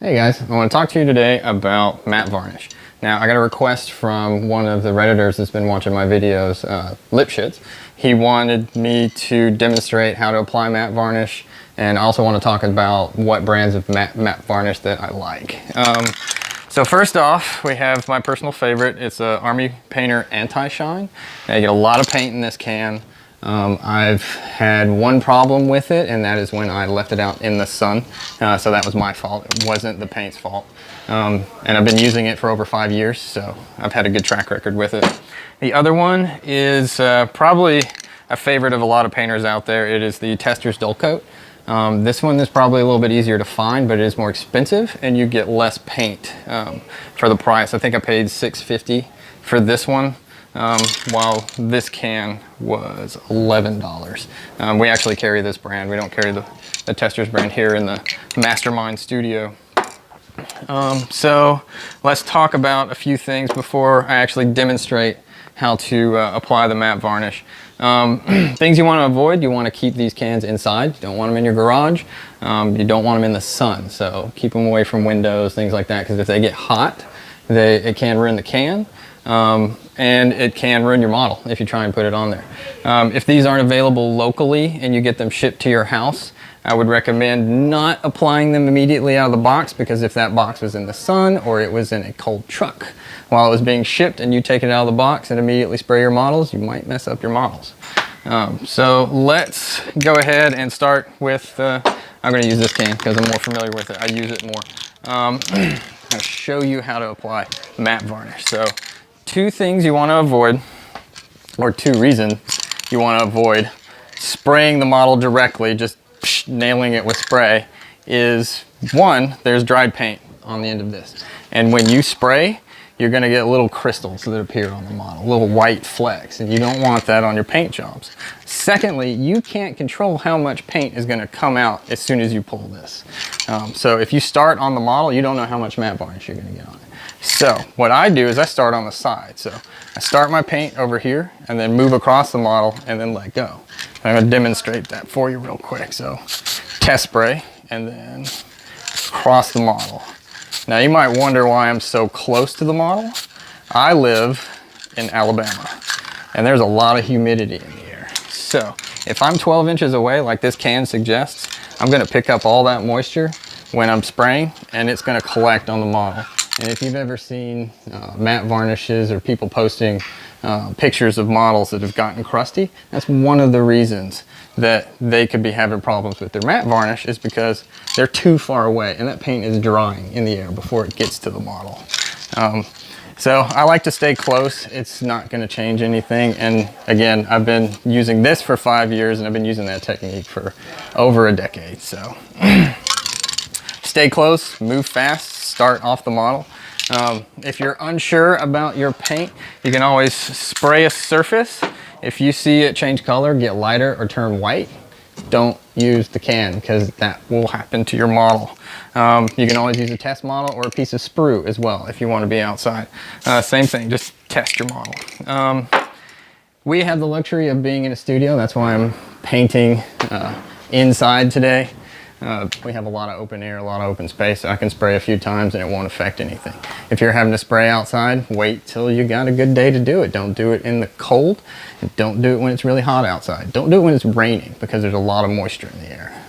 Hey guys, I want to talk to you today about matte varnish. Now I got a request from one of the Redditors that's been watching my videos, Lipshits. He wanted me to demonstrate how to apply matte varnish, and I also want to talk about what brands of matte varnish that I like. So first off, we have my personal favorite. It's a Army Painter Anti-Shine. Now you get a lot of paint in this can. I've had one problem with it, and that is when I left it out in the sun. So that was my fault. It wasn't the paint's fault. And I've been using it for over 5 years, so I've had a good track record with it. The other one is probably a favorite of a lot of painters out there. It is the Tester's Dull Coat. This one is probably a little bit easier to find, but it is more expensive, and you get less paint for the price. I think I paid $6.50 for this one. While this can was $11. We actually carry this brand. We don't carry the Tester's brand here in the Mastermind studio. So let's talk about a few things before I actually demonstrate how to apply the matte varnish. Things you want to avoid: you want to keep these cans inside. You don't want them in your garage. You don't want them in the sun, so keep them away from windows, things like that, because if they get hot, it can ruin the can. And it can ruin your model if you try and put it on there. If these aren't available locally and you get them shipped to your house, I would recommend not applying them immediately out of the box, because if that box was in the sun or it was in a cold truck while it was being shipped and you take it out of the box and immediately spray your models, you might mess up your models. So let's go ahead and start with, I'm going to use this can because I'm more familiar with it. I use it more. I'm going to show you how to apply matte varnish. So two things you want to avoid, or two reasons you want to avoid spraying the model directly, just nailing it with spray, is one, there's dried paint on the end of this. And when you spray, you're going to get little crystals that appear on the model, little white flecks, and you don't want that on your paint jobs. Secondly, you can't control how much paint is going to come out as soon as you pull this. So if you start on the model, you don't know how much matte varnish you're going to get on it. So what I do is I start on the side. So I start my paint over here and then move across the model and then let go. I'm going to demonstrate that for you real quick. So test spray and then across the model. Now you might wonder why I'm so close to the model. I live in Alabama and there's a lot of humidity in the air. So if I'm 12 inches away, like this can suggests, I'm going to pick up all that moisture when I'm spraying, and it's going to collect on the model. And if you've ever seen matte varnishes or people posting pictures of models that have gotten crusty, that's one of the reasons that they could be having problems with their matte varnish, is because they're too far away and that paint is drying in the air before it gets to the model. So I like to stay close. It's not going to change anything. And again, I've been using this for 5 years and I've been using that technique for over a decade. So stay close, move fast, start off the model. If you're unsure about your paint, you can always spray a surface. If you see it change color, get lighter, or turn white, don't use the can, because that will happen to your model. You can always use a test model or a piece of sprue as well if you want to be outside. Same thing, just test your model. We have the luxury of being in a studio. That's why I'm painting inside today. We have a lot of open air, a lot of open space. I can spray a few times and it won't affect anything. If you're having to spray outside, wait till you got a good day to do it. Don't do it in the cold. And don't do it when it's really hot outside. Don't do it when it's raining, because there's a lot of moisture in the air.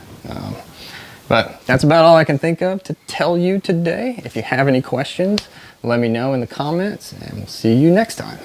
But that's about all I can think of to tell you today. If you have any questions, let me know in the comments, and we'll see you next time.